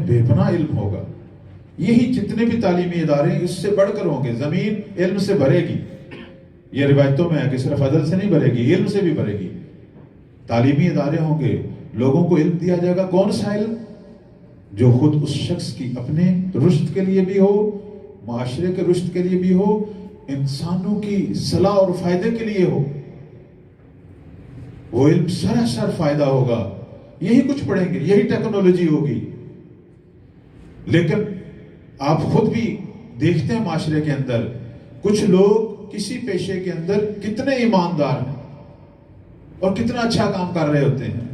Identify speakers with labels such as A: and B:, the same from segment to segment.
A: بے پناہ علم ہوگا. یہی جتنے بھی تعلیمی ادارے اس سے بڑھ کر ہوں گے. زمین علم سے بھرے گی. یہ روایتوں میں ہے کہ صرف عدل سے نہیں بھرے گی، علم سے بھی بھرے گی. تعلیمی ادارے ہوں گے، لوگوں کو علم دیا جائے گا. کون سا علم؟ جو خود اس شخص کی اپنے رشد کے لیے بھی ہو، معاشرے کے رشد کے لیے بھی ہو، انسانوں کی صلاح اور فائدے کے لیے ہو. وہ علم سراسر فائدہ ہوگا. یہی کچھ پڑھیں گے، یہی ٹیکنالوجی ہوگی. لیکن آپ خود بھی دیکھتے ہیں معاشرے کے اندر کچھ لوگ کسی پیشے کے اندر کتنے ایماندار ہیں اور کتنا اچھا کام کر رہے ہوتے ہیں.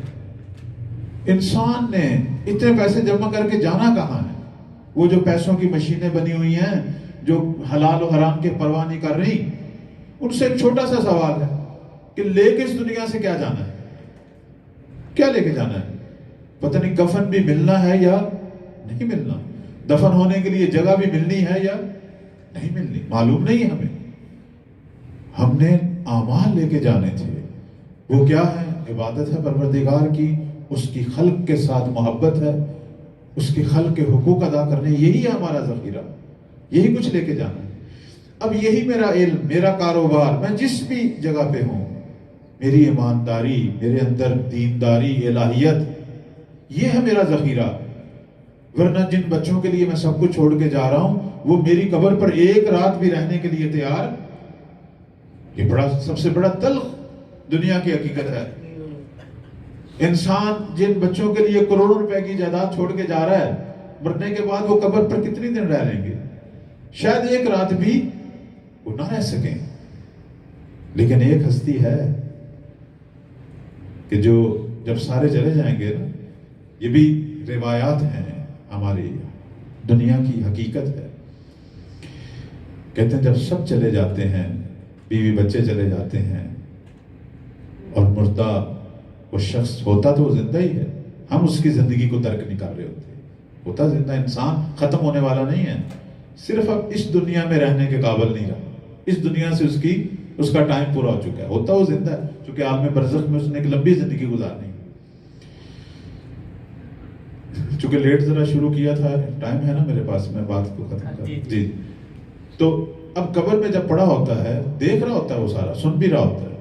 A: انسان نے اتنے پیسے جمع کر کے جانا کہاں ہے؟ وہ جو پیسوں کی مشینیں بنی ہوئی ہیں جو حلال و حرام کے پرواہ نہیں کر رہی، ان سے ایک چھوٹا سا سوال ہے کہ لے کے اس دنیا سے کیا جانا ہے؟ کیا لے کے جانا ہے؟ پتہ نہیں کفن بھی ملنا ہے یا نہیں ملنا، دفن ہونے کے لیے جگہ بھی ملنی ہے یا نہیں ملنی، معلوم نہیں ہمیں. ہم نے اعمال لے کے جانے تھے. وہ کیا ہے؟ عبادت ہے پروردگار کی، اس کی خلق کے ساتھ محبت ہے، اس کی خلق کے حقوق ادا کرنے. یہی ہے ہمارا ذخیرہ، یہی کچھ لے کے جانا ہے. اب یہی میرا علم، میرا کاروبار، میں جس بھی جگہ پہ ہوں، میری ایمانداری، میرے اندر دینداری، الہیت، یہ ہے میرا ذخیرہ. ورنہ جن بچوں کے لیے میں سب کچھ چھوڑ کے جا رہا ہوں، وہ میری قبر پر ایک رات بھی رہنے کے لیے تیار. یہ سب سے بڑا تلخ دنیا کی حقیقت ہے. انسان جن بچوں کے لیے کروڑوں روپے کی جائیداد چھوڑ کے جا رہا ہے، مرنے کے بعد وہ قبر پر کتنی دن رہ لیں گے؟ شاید ایک رات بھی وہ نہ رہ سکیں. لیکن ایک ہستی ہے کہ جو جب سارے چلے جائیں گے نا، یہ بھی روایات ہیں ہماری، دنیا کی حقیقت ہے. کہتے ہیں جب سب چلے جاتے ہیں، بیوی بچے چلے جاتے ہیں، اور مردہ وہ شخص ہوتا تو وہ زندہ ہی ہے، ہم اس کی زندگی کو ترک نہیں کر رہے ہوتے. ہوتا زندہ. انسان ختم ہونے والا نہیں ہے، صرف اب اس دنیا میں رہنے کے قابل نہیں رہا. اس دنیا سے اس کا ٹائم پورا ہو چکا ہے. ہوتا وہ زندہ ہے، چونکہ عالم برزخ میں اس نے ایک لمبی زندگی گزارنی. چونکہ لیٹ ذرا شروع کیا تھا، ٹائم ہے نا میرے پاس، میں بات کو ختم کر. جی. تو اب قبر میں جب پڑا ہوتا ہے، دیکھ رہا ہوتا ہے، وہ سارا سن بھی رہا ہوتا ہے،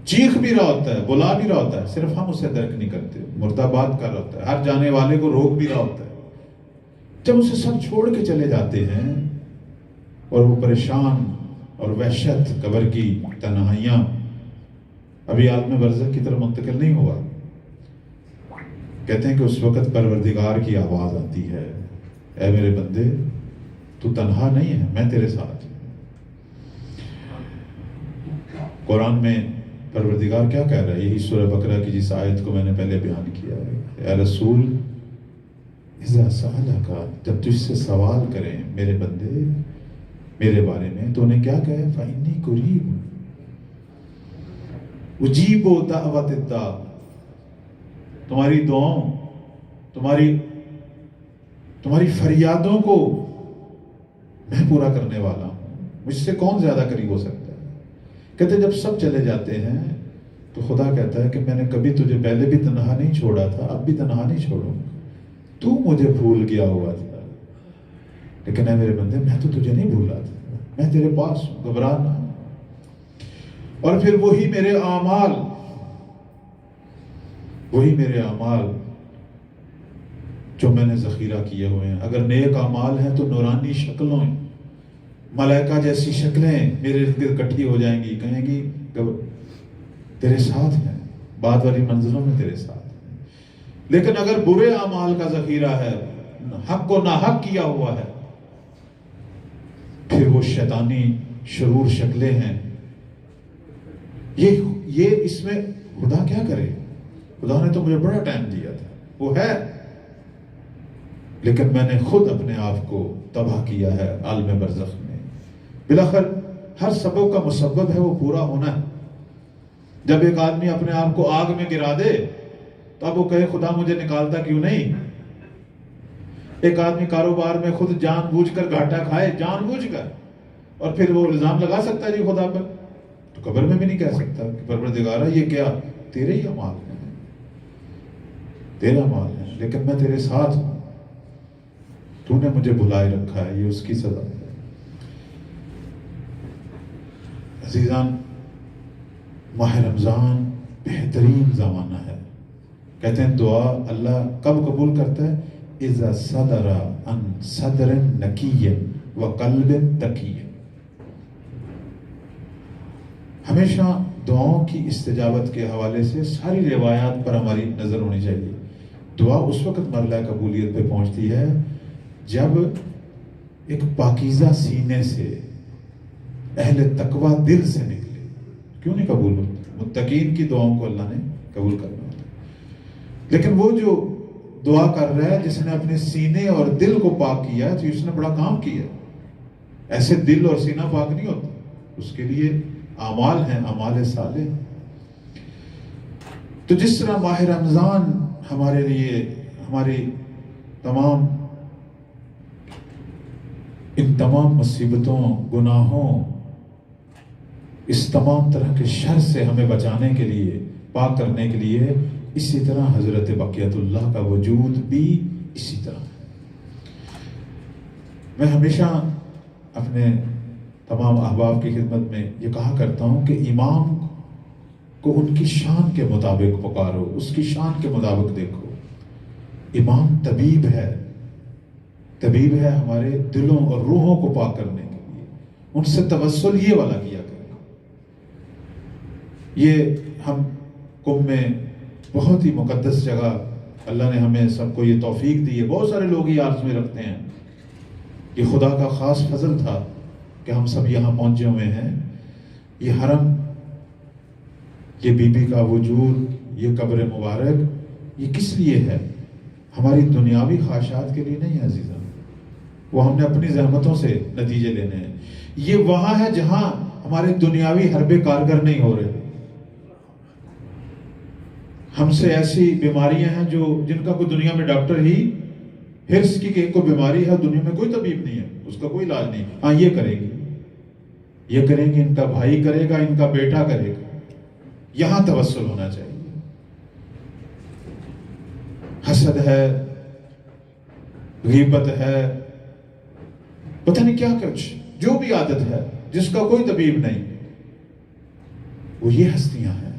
A: چیخ بھی رہا ہوتا ہے، بلا بھی رہا ہوتا ہے، صرف ہم اسے درک نہیں کرتے. مردہ بات کر رہا ہوتا ہے، ہر جانے والے کو روک بھی رہا ہوتا ہے. جب اسے سب چھوڑ کے چلے جاتے ہیں اور وہ پریشان اور وحشت، قبر کی تنہائیاں، ابھی عالم برزخ کی طرف منتقل نہیں ہوا. کہتے ہیں کہ اس وقت پروردگار کی آواز آتی ہے، اے میرے بندے، تو تنہا نہیں ہے، میں تیرے ساتھ. قرآن میں پروردگار کیا کہہ رہا ہے؟ یہی سورہ بقرہ کی جس آیت کو میں نے پہلے بیان کیا ہے، اے رسول اذا سألک، جب تجھ سے سوال کریں میرے بندے میرے بارے میں، تو انہیں کیا کہے؟ فإنی قریب اجیب دعوت الداع، تمہاری دعاؤں، تمہاری فریادوں کو میں پورا کرنے والا ہوں. مجھ سے کون زیادہ قریب ہو سکتا ہے؟ کہتے جب سب چلے جاتے ہیں تو خدا کہتا ہے کہ میں نے کبھی تجھے پہلے بھی تنہا نہیں چھوڑا تھا، اب بھی تنہا نہیں چھوڑوں. تو مجھے بھول گیا ہوا تھا، لیکن اے میرے بندے، میں تو تجھے نہیں بھولا تھا، میں تیرے پاس ہوں، گھبرانا. اور پھر وہی میرے اعمال جو میں نے ذخیرہ کیے ہوئے ہیں. اگر نیک اعمال ہیں تو نورانی شکلوں، ملائکہ جیسی شکلیں میرے ارد گرد اکٹھی ہو جائیں گی، کہیں گی تیرے ساتھ ہیں، بعد والی منزلوں میں تیرے ساتھ ہیں. لیکن اگر برے اعمال کا ذخیرہ ہے، حق کو ناحق کیا ہوا ہے، پھر وہ شیطانی شرور شکلیں ہیں. یہ اس میں خدا کیا کرے؟ خدا نے تو مجھے بڑا ٹائم دیا تھا، وہ ہے، لیکن میں نے خود اپنے آپ کو تباہ کیا ہے عالم برزخ میں. بلاخر ہر سبب کا مسبب ہے، وہ پورا ہونا ہے. جب ایک آدمی اپنے آپ کو آگ میں گرا دے تو اب وہ کہے خدا مجھے نکالتا کیوں نہیں. ایک آدمی کاروبار میں خود جان بوجھ کر گھاٹا کھائے، جان بوجھ کر، اور پھر وہ الزام لگا سکتا ہے جی خدا پر؟ تو قبر میں بھی نہیں کہہ سکتا کہ پروردگارا یہ کیا؟ تیرے ہی اعمال ہیں، تیرا مال ہے، لیکن میں تیرے ساتھ ہوں. تو نے مجھے بھلائے رکھا ہے، یہ اس کی سزا ہے۔ عزیزان، ماہ رمضان بہترین زمانہ ہے۔ کہتے ہیں دعا اللہ کب قبول کرتا ہے؟ اذا صدر عن صدر نقی وقلب تقی۔ ہمیشہ دعاؤں کی استجابت کے حوالے سے ساری روایات پر ہماری نظر ہونی چاہیے۔ دعا اس وقت مرحلہ قبولیت پہ پہنچتی ہے جب ایک پاکیزہ سینے سے، اہل تقوی دل سے نکلے۔ کیوں نہیں قبول ہوتی؟ متقین کی دعاؤں کو اللہ نے قبول کرنا ہوتا ہے۔ لیکن وہ جو دعا کر رہا ہے جس نے اپنے سینے اور دل کو پاک کیا ہے، تو اس نے بڑا کام کیا۔ ایسے دل اور سینہ پاک نہیں ہوتا، اس کے لیے اعمال ہیں، اعمال صالح۔ تو جس طرح ماہ رمضان ہمارے لیے ہماری تمام ان تمام مصیبتوں، گناہوں، اس تمام طرح کے شر سے ہمیں بچانے کے لیے، پاک کرنے کے لیے، اسی طرح حضرت بقیت اللہ کا وجود بھی اسی طرح ہے۔ میں ہمیشہ اپنے تمام احباب کی خدمت میں یہ کہا کرتا ہوں کہ امام کو ان کی شان کے مطابق پکارو، اس کی شان کے مطابق دیکھو۔ امام طبیب ہے، طبیب ہے ہمارے دلوں اور روحوں کو پاک کرنے کے لیے۔ ان سے توسل یہ والا کیا کریں۔ یہ ہم کم میں بہت ہی مقدس جگہ اللہ نے ہمیں سب کو یہ توفیق دی ہے۔ بہت سارے لوگ یہ آرزو میں رکھتے ہیں، یہ خدا کا خاص فضل تھا کہ ہم سب یہاں پہنچے ہوئے ہیں۔ یہ حرم، یہ بی بی کا وجود، یہ قبر مبارک، یہ کس لیے ہے؟ ہماری دنیاوی خواہشات کے لیے نہیں ہے عزیزان، وہ ہم نے اپنی زحمتوں سے نتیجے لینے ہیں۔ یہ وہاں ہے جہاں ہمارے دنیاوی حربے کارگر نہیں ہو رہے۔ ہم سے ایسی بیماریاں ہیں جن کا کوئی دنیا میں ڈاکٹر ہی ہرس کی کہ کوئی بیماری ہے، دنیا میں کوئی طبیب نہیں ہے، اس کا کوئی علاج نہیں۔ ہاں یہ کریں گے، یہ کریں گے، ان کا بھائی کرے گا، ان کا بیٹا کرے گا۔ یہاں توسل ہونا چاہیے۔ حسد ہے، غیبت ہے، پتہ نہیں کیا کچھ، جو بھی عادت ہے جس کا کوئی طبیب نہیں، وہ یہ ہستیاں ہیں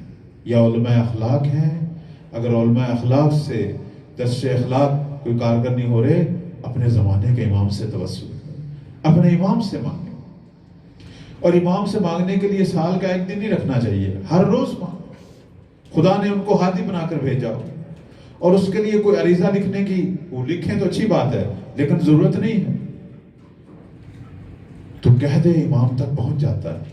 A: یا علماء اخلاق ہیں۔ اگر علماء اخلاق سے درس اخلاق کوئی کارگر نہیں ہو رہے، اپنے زمانے کے امام سے توسل کریں، اپنے امام سے مانگیں۔ اور امام سے مانگنے کے لیے سال کا ایک دن نہیں رکھنا چاہیے، ہر روز مانگیں۔ خدا نے ان کو ہادی بنا کر بھیجا ہو، اور اس کے لیے کوئی عریضہ لکھنے کی، وہ لکھیں تو اچھی بات ہے، لیکن ضرورت نہیں ہے۔ تو کہہ دے، امام تک پہنچ جاتا ہے۔